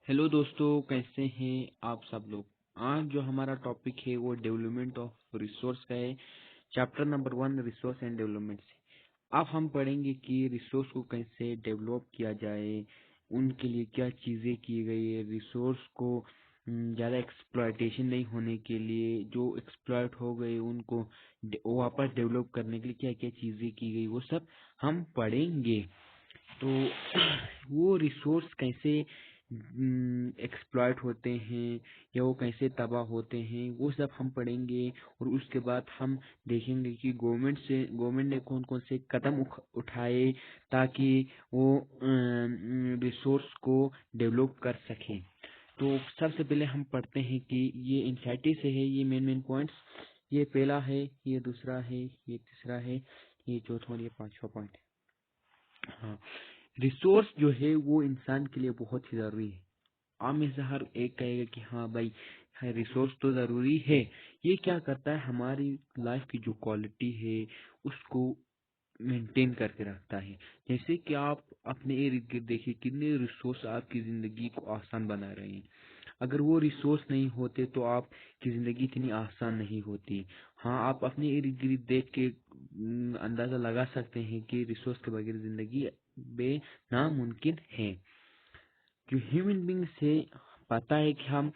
Hello दोस्तों, कैसे हैं आप सब लोग। आज जो हमारा टॉपिक है वो डेवलपमेंट ऑफ रिसोर्स का है। Chapter number 1, resource and development से अब हम पढ़ेंगे कि रिसोर्स को कैसे डेवलप किया जाए, उनके लिए क्या चीजें की गई है, रिसोर्स को ज्यादा एक्सप्लॉयटेशन नहीं होने के लिए, जो एक्सप्लॉयट हो गए उनको वापस डेवलप करने के लिए क्या क्या चीजें की गई, वो सब हम पढ़ेंगे। तो वो रिसोर्स कैसे एक्सप्लॉयट होते हैं या वो कैसे तबाह होते हैं, वो सब हम पढ़ेंगे। और उसके बाद हम देखेंगे कि गवर्नमेंट ने कौन कौन से कदम उठाए ताकि वो रिसोर्स को डेवलप कर सके। तो सबसे पहले हम पढ़ते हैं कि ये एनसीईआरटी से है, ये मेन पॉइंट्स। ये पहला है, ये दूसरा है, ये तीसरा है, ये चौथा और ये पांचवा पॉइंट। हाँ, रिसोर्स जो है वो इंसान के लिए बहुत ही जरूरी है। आप में से हर एक कहेगा कि हाँ भाई, रिसोर्स तो जरूरी है। ये क्या करता है, हमारी लाइफ की जो क्वालिटी है उसको मेंटेन करके रखता है। जैसे कि आप अपने इर्द गिर्द देखिए, कितने रिसोर्स आपकी जिंदगी को आसान बना रहे हैं। अगर वो रिसोर्स नहीं होते तो आपकी जिंदगी इतनी आसान नहीं होती। हाँ, आप अपने इर्द गिर्द देख के अंदाजा लगा सकते हैं कि रिसोर्स के बगैर जिंदगी बे नामुमकिन है। जो ह्यूमन बींग से पता है कि हम,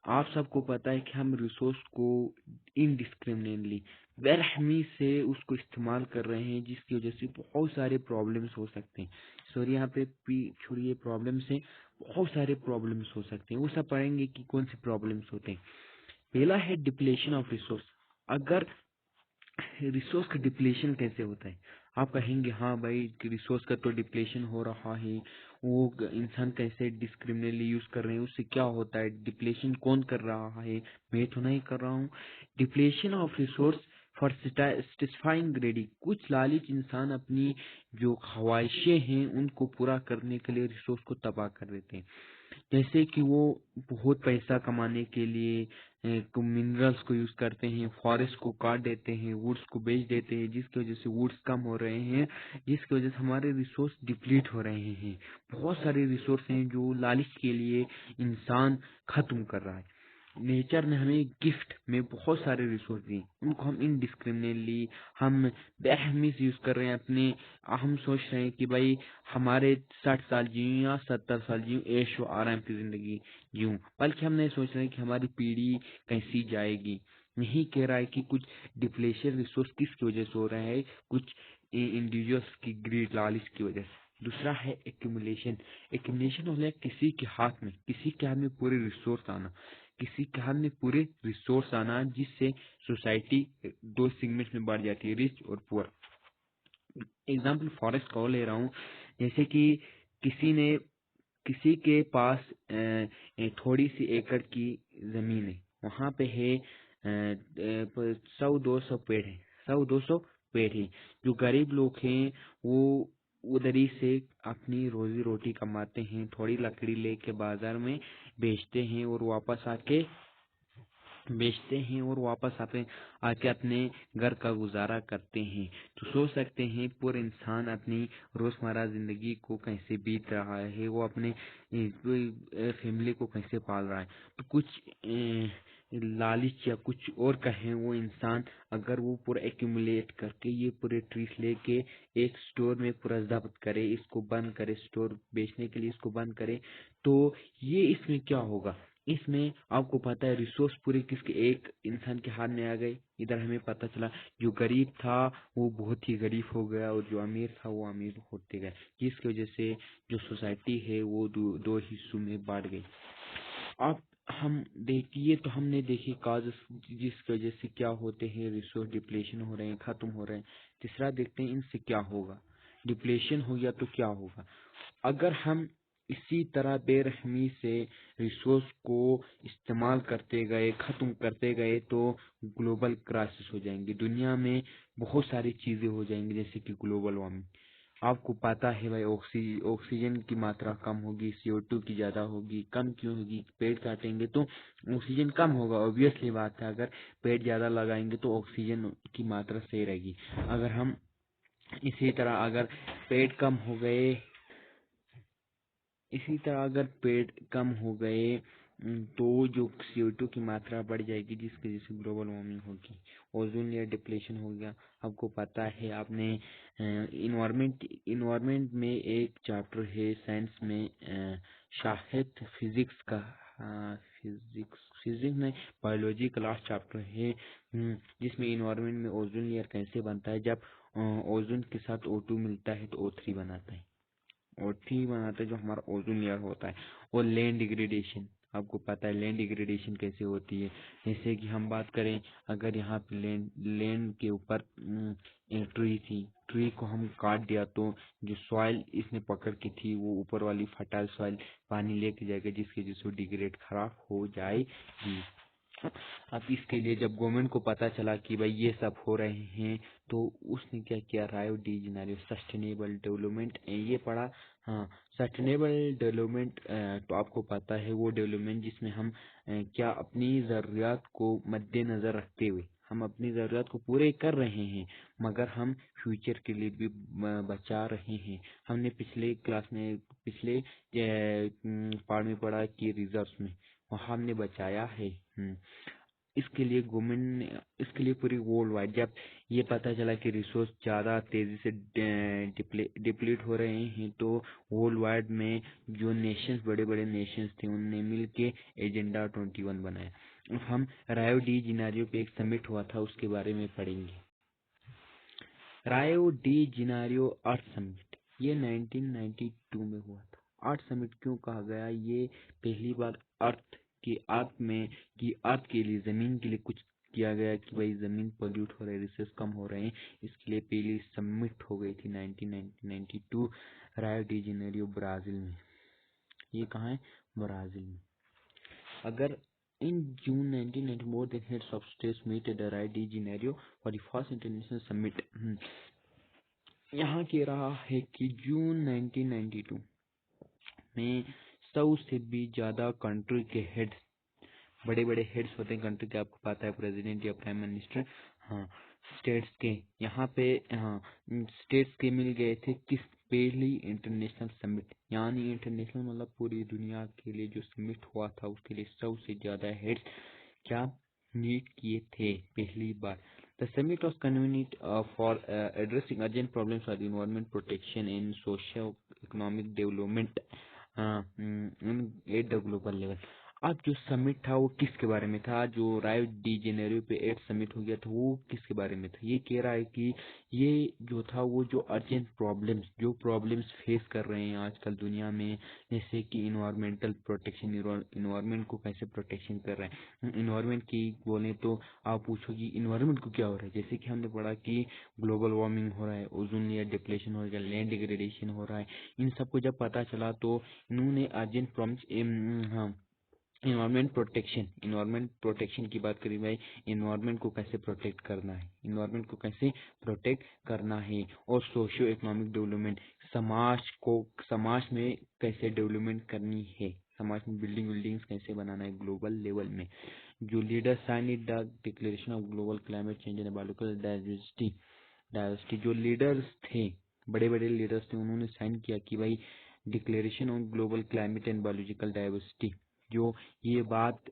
आप सबको पता है कि हम रिसोर्स को इनडिस्क्रिमिनेटली, बेरहमी से उसको इस्तेमाल कर रहे हैं, जिसकी वजह से बहुत सारे प्रॉब्लम्स हो सकते हैं। सॉरी, यहाँ पे पी छोड़िए, प्रॉब्लम्स से बहुत सारे प्रॉब्लम्स हो सकते हैं। वो सब पढ़ेंगे कि कौन से प्रॉब्लम्स होते हैं। पहला है डिप्लेशन ऑफ रिसोर्स। अगर रिसोर्स का डिप्लेशन कैसे होता है, आप कहेंगे हाँ भाई रिसोर्स का तो डिप्लेशन हो रहा है, वो इंसान कैसे डिस्क्रिमिनेटली यूज कर रहे हैं, उससे क्या होता है, डिप्लेशन कौन कर रहा है, मैं तो नहीं कर रहा हूँ। Depletion of resource for satisfying ग्रेडी, कुछ लालच इंसान अपनी जो ख्वाहिशें हैं उनको पूरा करने के लिए रिसोर्स को तबाह कर देते हैं। जैसे कि वो बहुत पैसा कमाने के लिए मिनरल्स को यूज करते हैं, फॉरेस्ट को काट देते हैं, वुड्स को बेच देते हैं, जिसकी वजह से वुड्स कम हो रहे हैं, जिसकी वजह से हमारे रिसोर्स डिप्लीट हो रहे हैं। बहुत सारे रिसोर्स हैं जो लालच के लिए इंसान खत्म कर रहा है। नेचर ने हमें गिफ्ट में बहुत सारे रिसोर्स दिए, उनको हम इनडिस्क्रिमिनेटली, हम बेरहमी से यूज कर रहे हैं अपने। हम सोच रहे हैं कि भाई हमारे 60 साल जीऊं या 70 साल जीऊं, ऐशो आराम की जिंदगी जीऊं, बल्कि हम नहीं सोच रहे हैं कि हमारी पीढ़ी कैसी जाएगी। नहीं कह रहा है कि कुछ डिप्लेशन रिसोर्स किसकी वजह से हो रहा है, कुछ इंडिविजुअल्स की ग्रीड, लालच की वजह से। दूसरा है एक्यूमुलेशन। एक्यूमुलेशन हो गया किसी के हाथ में पूरे रिसोर्स आना, किसी के हाथ में पूरे रिसोर्स आना, जिससे सोसाइटी दो सेगमेंट में बढ़ जाती है, रिच और पुअर। एग्जाम्पल फॉरेस्ट का ले रहा हूँ। जैसे कि किसी ने, किसी के पास थोड़ी सी एकड़ की जमीन है, वहां पे है 100-200 पेड़ है, 100-200 पेड़ है। जो गरीब लोग हैं वो उधर ही से अपनी रोजी रोटी कमाते हैं, थोड़ी लकड़ी लेके बाजार में बेचते हैं और वापस आके आके अपने घर का गुजारा करते हैं। तो सोच सकते हैं पूरे इंसान अपनी रोजमर्रा जिंदगी को कैसे बीत रहा है, वो अपने फैमिली को कैसे पाल रहा है। तो कुछ लालच या कुछ और कहें, वो इंसान अगर वो पूरा एक्यूमुलेट करके ये पूरे ट्रीज लेके एक स्टोर में पूरा जब्त करे, इसको बंद करे, स्टोर बेचने के लिए इसको बंद करे, तो ये इसमें क्या होगा, इसमें आपको पता है रिसोर्स पूरे किसके, एक इंसान के हाथ में आ गए। इधर हमें पता चला जो गरीब था वो बहुत ही गरीब हो गया और जो अमीर था वो अमीर होते गए, जिसकी वजह से जो सोसाइटी है वो दो हिस्सों में बांट गई। अब हम देखिए, तो हमने देखी काज जिसकी वजह से क्या होते हैं, रिसोर्स डिप्लेशन हो रहे हैं, खत्म हो रहे हैं। तीसरा देखते हैं इनसे क्या होगा। डिप्लेशन हो गया तो क्या होगा, अगर हम इसी तरह बेरहमी से रिसोर्स को इस्तेमाल करते गए, खत्म करते गए, तो ग्लोबल क्राइसिस हो जाएंगे, दुनिया में बहुत सारी चीजें हो जाएंगी, जैसे कि ग्लोबल वार्मिंग। आपको पता है भाई, ऑक्सीजन की मात्रा कम होगी, CO2 की ज्यादा होगी। कम क्यों होगी, पेड़ काटेंगे तो ऑक्सीजन कम होगा, ऑब्वियसली बात है। अगर पेड़ ज्यादा लगाएंगे तो ऑक्सीजन की मात्रा सही रहेगी। अगर हम इसी तरह, अगर पेड़ कम हो गए, इसी तरह अगर पेड़ कम हो गए तो जो CO2 की मात्रा बढ़ जाएगी, जिसकी वजह से ग्लोबल वार्मिंग होगी, ओजोन लेयर डिप्लेशन हो गया। आपको पता है, आपने इन्वायरमेंट में एक चैप्टर है साइंस में, शायद फिजिक्स का, फिजिक्स में बायोलॉजी का लास्ट चैप्टर है, जिसमें इन्वायरमेंट में ओजोन लेयर कैसे बनता है। जब ओजोन के साथ O2 मिलता है तो O3 बनाता है, O3 बनाता है जो हमारा ओजोन लेयर होता है। और लैंड डिग्रेडेशन, आपको पता है लैंड डिग्रेडेशन कैसे होती है। जैसे कि हम बात करें, अगर यहाँ पे लैंड के ऊपर ट्री थी, ट्री को हम काट दिया तो जो सॉइल इसने पकड़ की थी वो ऊपर वाली फर्टाइल सॉइल पानी लेके जाएगा, जिसकी वजह से डिग्रेड खराब हो जाएगी। अब इसके लिए जब गवर्नमेंट को पता चला कि भाई ये सब हो रहे हैं, तो उसने क्या किया, रायो डी जेनेरियो सस्टेनेबल डेवलपमेंट ये पढ़ा। हाँ, सस्टेनेबल डेवलपमेंट, तो आपको पता है वो डेवलपमेंट जिसमें हम क्या अपनी ज़रूरियात को मद्देनज़र रखते हुए हम अपनी ज़रूरत को पूरे कर रहे हैं, मगर हम फ्यूचर के लिए भी बचा रहे हैं। हमने पिछले क्लास में, पिछले पार्ट में पढ़ा कि रिजर्व्स में वहाँ हमने बचाया है। इसके लिए गवर्नमेंट ने, इसके लिए पूरी वर्ल्ड वाइड जब ये पता चला कि रिसोर्स ज़्यादा तेज़ी से डिप्लीट हो रहे हैं, तो वर्ल्ड वाइड में जो नेशंस, बड़े बड़े नेशंस थे, उनने मिल के एजेंडा 21 बनाया। अब हम रायो डी जिनारियो पे एक समिट हुआ था, उसके बारे में पढ़ेंगे। रायो डी जिनारियो अर्थ समिट, ये 1992 में हुआ था। अर्थ समिट क्यों कहा गया, ये पहली बार अर्थ की अर्थ में कि अर्थ के लिए, जमीन के लिए कुछ किया गया कि भाई जमीन पोल्यूट हो रही है, रिसोर्स कम हो रहे हैं। इसके लिए पहली समिट हो गई थी 1992 रायो डी जेनेरियो ब्राजील में। ये कहाँ है, ब्राजील में। अगर in June 1990, more than heads of states met at the Rio de Janeiro for the first international summit। यहाँ कह रहा है कि जून 1992 में 100 से भी ज्यादा कंट्री के हेड, बड़े बड़े हेड्स होते हैं कंट्री के, आपको पता है प्रेसिडेंट या प्राइम मिनिस्टर, हाँ, स्टेट्स के, यहाँ पे हाँ स्टेट्स के मिल गए थे किस, पहली इंटरनेशनल समिट, यानी इंटरनेशनल मतलब पूरी दुनिया के लिए जो समिट हुआ था, उसके लिए 100 से ज्यादा हेड्स क्या मीट किए थे पहली बार। The summit was convened for addressing urgent problems for the environment protection and socio-economic development at the global level। अब जो समिट था वो किसके बारे में था, जो रायो डी जेनेरियो पे 8 समिट हो गया था, वो किसके बारे में था। ये कह रहा है कि ये जो था वो जो अर्जेंट प्रॉब्लम्स, जो प्रॉब्लम्स फेस कर रहे हैं आजकल दुनिया में, जैसे कि इन्वायरमेंटल प्रोटेक्शन, इन्वायरमेंट को कैसे प्रोटेक्शन कर रहे हैं। इन्वायरमेंट की बोले तो आप पूछोगी इन्वायरमेंट को क्या हो रहा है, जैसे कि हमने पढ़ा कि ग्लोबल वार्मिंग हो रहा है, ओजोन लेयर डिप्लेशन हो रहा है, लैंड डिग्रेडेशन हो रहा है। इन सबको जब पता चला तो इन्होंने अर्जेंट प्रॉब्लम्स, हाँ, इन्वायरमेंट प्रोटेक्शन की बात करी भाई, इन्वायरमेंट को कैसे प्रोटेक्ट करना है, इन्वायरमेंट को कैसे प्रोटेक्ट करना है। और सोशियो इकोनॉमिक डेवलपमेंट, समाज में कैसे डेवलपमेंट करनी है, समाज में बिल्डिंग्स कैसे बनाना है ग्लोबल लेवल में। जो leader sign the declaration of global climate change and biological diversity, जो लीडर्स थे, बड़े बड़े लीडर्स थे, उन्होंने साइन किया कि भाई declaration on global climate and biological diversity, जो ये बात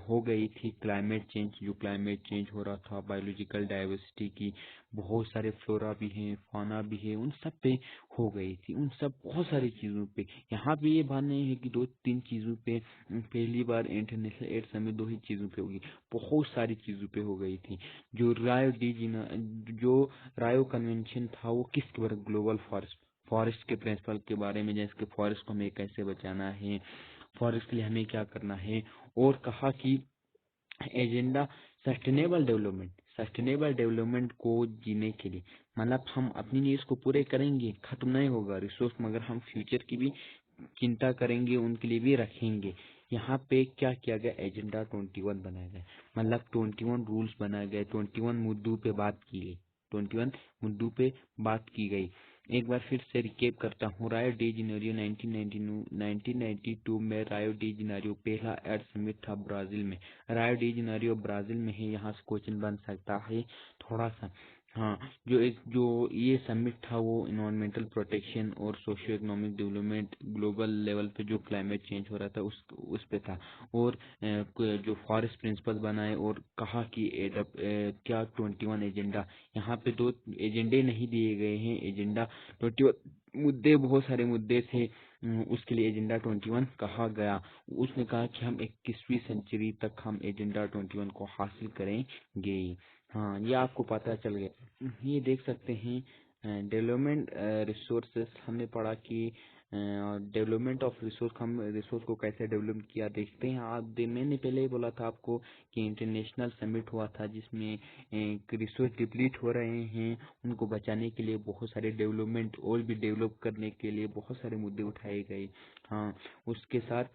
हो गई थी क्लाइमेट चेंज, जो क्लाइमेट चेंज हो रहा था, बायोलॉजिकल डाइवर्सिटी की, बहुत सारे फ्लोरा भी हैं, फाना भी है, उन सब पे हो गई थी, उन सब बहुत सारी चीज़ों पे। यहाँ पे ये बात नहीं है कि 2-3 चीज़ों पे पहली बार इंटरनेशनल एड समिट 2 ही चीज़ों पे होगी, बहुत सारी चीज़ों पे हो गई थी। जो रायो कन्वेंशन था वो किसके बारे, ग्लोबल फॉरेस्ट के प्रिंसिपल के बारे में, जैसे कि फॉरेस्ट को हमें कैसे बचाना है, फॉरेस्ट के लिए हमें क्या करना है। और कहा कि एजेंडा सस्टेनेबल डेवलपमेंट को जीने के लिए, मतलब हम अपनी नीड्स को पूरे करेंगे, खत्म नहीं होगा रिसोर्स, मगर हम फ्यूचर की भी चिंता करेंगे, उनके लिए भी रखेंगे। यहाँ पे क्या किया गया, एजेंडा 21 बनाया गया, मतलब 21 रूल्स बनाए गए, 21 मुद्दों पे बात की गई, 21 मुद्दों पे बात की गई। एक बार फिर से रिकेप करता हूँ, रायो डी जेनेरियो 1992 में रायो डी जेनेरियो पहला अर्थ समिट था ब्राजील में। रायो डी जेनेरियो ब्राजील में है, यहाँ से क्वेश्चन बन सकता है थोड़ा सा। हाँ, जो ये समिट था वो इन्वायरमेंटल प्रोटेक्शन और socio economic development global level पे जो क्लाइमेट चेंज हो रहा था उस पे था। और जो फॉरेस्ट प्रिंसिपल बनाए और कहा कि क्या 21 एजेंडा, यहाँ पे दो एजेंडे नहीं दिए गए हैं, एजेंडा 21 मुद्दे, बहुत सारे मुद्दे थे। उसके लिए एजेंडा 21 कहा गया। उसने कहा कि हम 21वीं सेंचुरी तक हम एजेंडा 21 को हासिल करेंगे। हाँ, ये आपको पता चल गया। ये देख सकते हैं डेवलपमेंट रिसोर्सेस, हमने पढ़ा कि डेवलपमेंट ऑफ रिसोर्स, हम रिसोर्स को कैसे डेवलप किया देखते हैं। मैंने पहले ही बोला था आपको कि इंटरनेशनल समिट हुआ था जिसमें रिसोर्स डिप्लीट हो रहे हैं, उनको बचाने के लिए बहुत सारे डेवलपमेंट और भी डेवलप करने के लिए बहुत सारे मुद्दे उठाए गए। हाँ, उसके साथ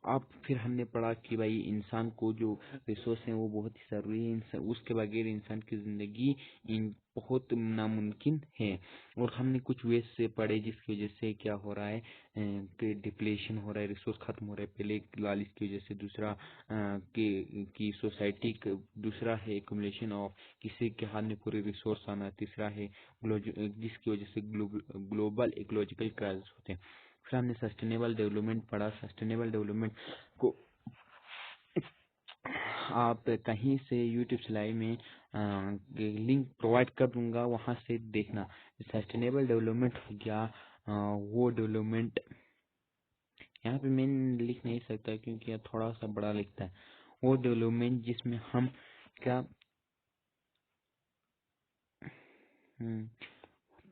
आप फिर हमने पढ़ा कि भाई इंसान को जो रिसोर्स है वो बहुत ही जरूरी है, उसके बगैर इंसान की जिंदगी बहुत नामुमकिन है। और हमने कुछ वेज से पढ़े जिसकी वजह से क्या हो रहा है कि डिप्लेशन हो रहा है, रिसोर्स खत्म हो रहा है। पहले लालच की वजह से, दूसरा कि सोसाइटी, दूसरा है एक्युमुलेशन ऑफ, किसी के हाथ में पूरे रिसोर्स आना, तीसरा है जिसकी वजह से ग्लोबल इकोलॉजिकल क्राइसिस होते हैं। फिर हमने सस्टेनेबल डेवलपमेंट पढ़ा। सस्टेनेबल डेवलपमेंट को आप कहीं से यूट्यूब सिलाई में लिंक प्रोवाइड कर दूंगा, वहां से देखना। सस्टेनेबल डेवलपमेंट हो गया वो डेवलपमेंट, यहाँ पे मैं लिख नहीं सकता क्योंकि यह थोड़ा सा बड़ा लिखता है। वो डेवलपमेंट जिसमें हम क्या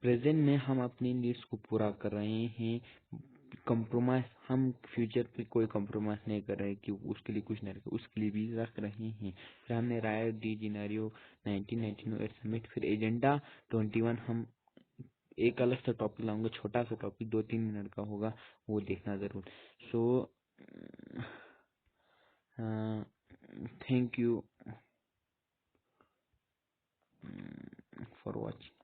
प्रेजेंट में हम अपनी नीड्स को पूरा कर रहे हैं, कंप्रोमाइज, हम फ्यूचर पे कोई कंप्रोमाइज नहीं कर रहे कि उसके लिए कुछ नहीं रखे, उसके लिए भी रख रहे हैं। फिर हमने राय डी जिनारियो 1999 एट समिट। फिर एजेंडा 21, हम एक अलग सा टॉपिक लाऊंगा, छोटा सा टॉपिक 2-3 मिनट का होगा, वो देखना जरूर। So thank you for watching.